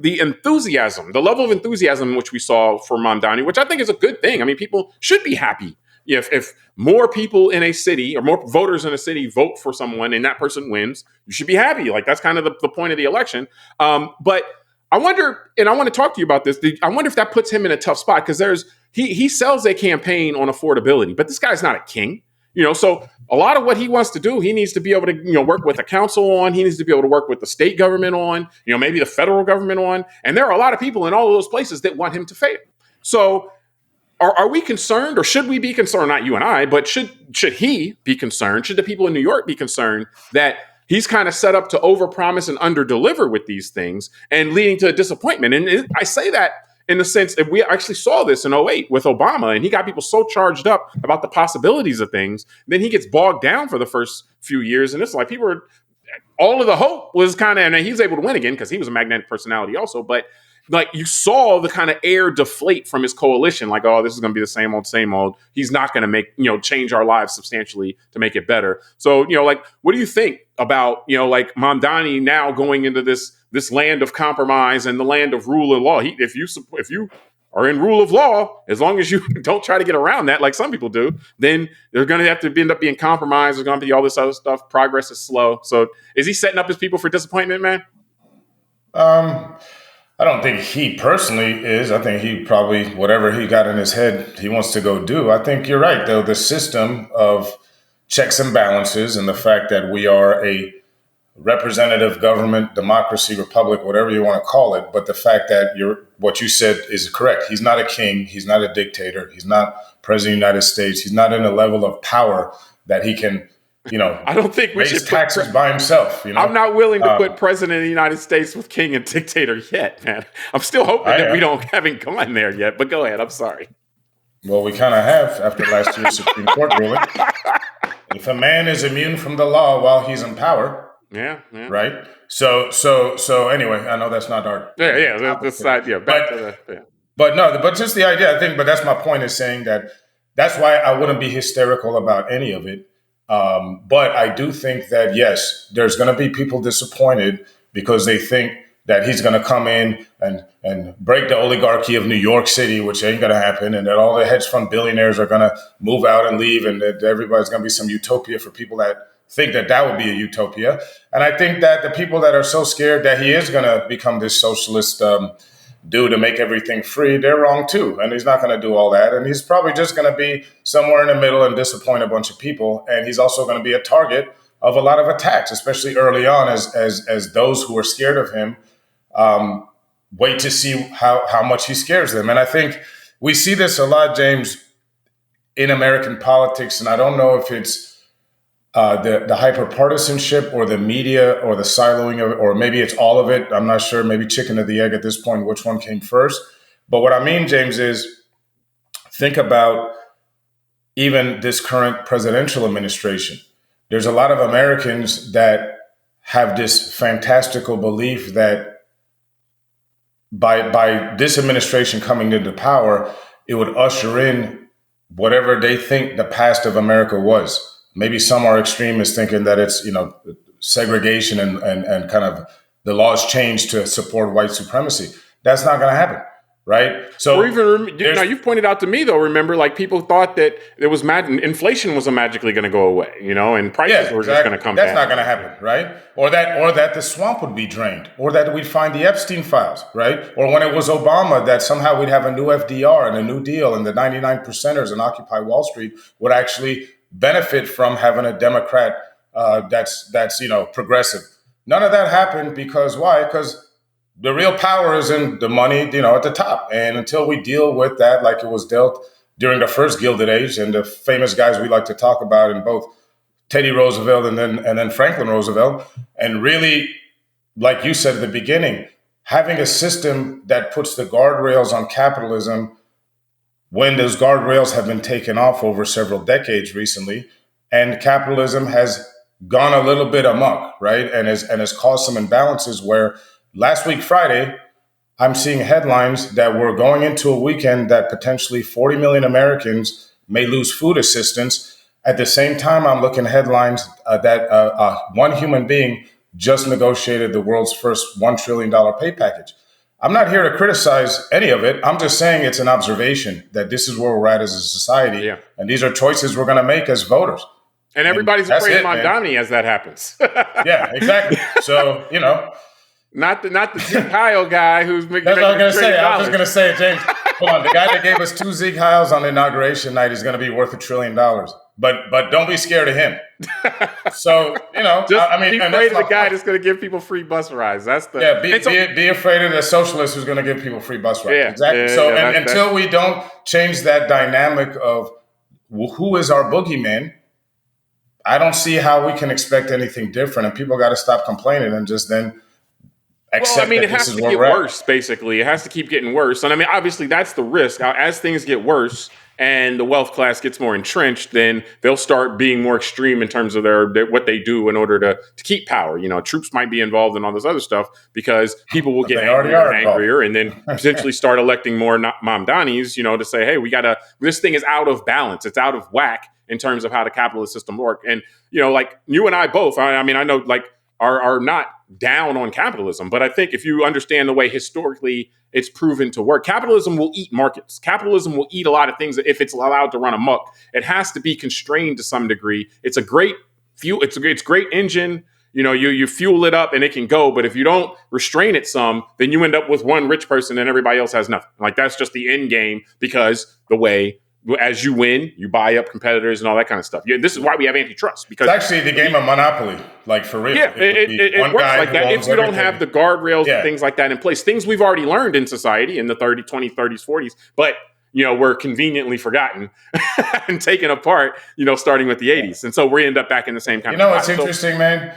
the level of enthusiasm which we saw for Mamdani, which I think is a good thing. I mean, people should be happy if more people in a city or more voters in a city vote for someone and that person wins. You should be happy. Like that's kind of the point of the election. But I wonder, and I want to talk to you about this. I wonder if that puts him in a tough spot because he sells a campaign on affordability, but this guy's not a king. So a lot of what he wants to do, he needs to be able to, work with the council on. He needs to be able to work with the state government on, maybe the federal government on. And there are a lot of people in all of those places that want him to fail. So are we concerned, or should we be concerned? Not you and I, but should he be concerned? Should the people in New York be concerned that he's kind of set up to overpromise and underdeliver with these things and leading to a disappointment? And I say that in the sense that we actually saw this in 2008 with Obama, and he got people so charged up about the possibilities of things. Then he gets bogged down for the first few years. And it's like all of the hope was kind of, and he was able to win again because he was a magnetic personality also. But like you saw the kind of air deflate from his coalition, like, oh, this is going to be the same old, same old. He's not going to make, change our lives substantially to make it better. So, what do you think about, like Mamdani now going into this land of compromise and the land of rule of law? If you are in rule of law, as long as you don't try to get around that, like some people do, then they're going to have to end up being compromised. There's going to be all this other stuff. Progress is slow. So is he setting up his people for disappointment, man? I don't think he personally is. I think he probably, whatever he got in his head, he wants to go do. I think you're right, though. The system of checks and balances and the fact that we are a representative government, democracy, republic, whatever you want to call it. But the fact that what you said is correct. He's not a king. He's not a dictator. He's not president of the United States. He's not in a level of power that he can, I don't think we should taxes by himself. I'm not willing to put president of the United States with king and dictator yet, man. I'm still hoping that we haven't gone there yet. But go ahead. I'm sorry. Well, we kind of have after last year's Supreme Court ruling. If a man is immune from the law while he's in power. Yeah. Right. So anyway, I know that's not our. This side. Yeah. But just the idea, I think. But that's my point, is saying that's why I wouldn't be hysterical about any of it. But I do think that, yes, there's going to be people disappointed because they think that he's going to come in and break the oligarchy of New York City, which ain't going to happen, and that all the hedge fund billionaires are going to move out and leave, and that everybody's going to be some utopia for people that think that would be a utopia. And I think that the people that are so scared that he is going to become this socialist do to make everything free, they're wrong too. And he's not going to do all that. And he's probably just going to be somewhere in the middle and disappoint a bunch of people. And he's also going to be a target of a lot of attacks, especially early on, as those who are scared of him wait to see how much he scares them. And I think we see this a lot, James, in American politics. And I don't know if it's the hyper-partisanship or the media or the siloing of it, or maybe it's all of it. I'm not sure. Maybe chicken or the egg at this point, which one came first. But what I mean, James, is think about even this current presidential administration. There's a lot of Americans that have this fantastical belief that by this administration coming into power, it would usher in whatever they think the past of America was. Maybe some are extremists thinking that it's, segregation and kind of the laws changed to support white supremacy. That's not going to happen, right? So, or even you've pointed out to me though. Remember, like people thought that there was inflation was magically going to go away, and prices were just going to come down. That's not going to happen, right? Or that the swamp would be drained, or that we'd find the Epstein files, right? Or when it was Obama, that somehow we'd have a new FDR and a New Deal, and the 99 percenters and Occupy Wall Street would actually benefit from having a Democrat that's progressive. None of that happened because why? Because the real power is in the money, at the top. And until we deal with that, like it was dealt during the first Gilded Age, and the famous guys we like to talk about in both Teddy Roosevelt and then Franklin Roosevelt, and really, like you said at the beginning, having a system that puts the guardrails on capitalism when those guardrails have been taken off over several decades recently, and capitalism has gone a little bit amok, right? And has caused some imbalances where last week, Friday, I'm seeing headlines that we're going into a weekend that potentially 40 million Americans may lose food assistance. At the same time, I'm looking at headlines that one human being just negotiated the world's first $1 trillion pay package. I'm not here to criticize any of it. I'm just saying it's an observation that this is where we're at as a society, Yeah. and these are choices we're going to make as voters. And And everybody's that's afraid of it, man. Mamdani as that happens. Yeah, exactly. So, Not the Zeke Kyle guy who's making that's what I was going to say. $1 I was trillion. just going to say, James, hold on. The guy that gave us 2 Zeke Hiles on inauguration night is going to be worth $1 trillion. But don't be scared of him. So, Just I mean, be and afraid that's of the my guy point. that's going to give people free bus rides. That's the Yeah, and so- be afraid of the socialist who's going to give people free bus rides. Yeah, Exactly. yeah, So, yeah, and until we don't change that dynamic of who is our boogeyman, I don't see how we can expect anything different. And people got to stop complaining and just then accept it that this has is to where get we're at. worse. Basically, it has to keep getting worse. And I mean, obviously, that's the risk. As things get worse and the wealth class gets more entrenched, then they'll start being more extreme in terms of their what they do in order to keep power. Troops might be involved in all this other stuff because people will But get they already angrier are and angrier, and then potentially start electing more Mamdanis. To say, hey, this thing is out of balance. It's out of whack in terms of how the capitalist system works. And like you and I both. I mean, I know like are not down on capitalism, but I think if you understand the way historically it's proven to work, capitalism will eat markets. Capitalism will eat a lot of things if it's allowed to run amok. It has to be constrained to some degree. It's a great fuel. It's a great engine. You fuel it up and it can go, but if you don't restrain it some, then you end up with one rich person and everybody else has nothing. Like that's just the end game because the way. As you win, you buy up competitors and all that kind of stuff. Yeah, this is why we have antitrust. Because it's actually the game of Monopoly, like for real. Yeah, it works like that. If you don't have the guardrails and things like that in place, things we've already learned in society in the 20s, 30s, 40s, but we're conveniently forgotten and taken apart, starting with the 80s. And so we end up back in the same kind of spot. What's interesting, man?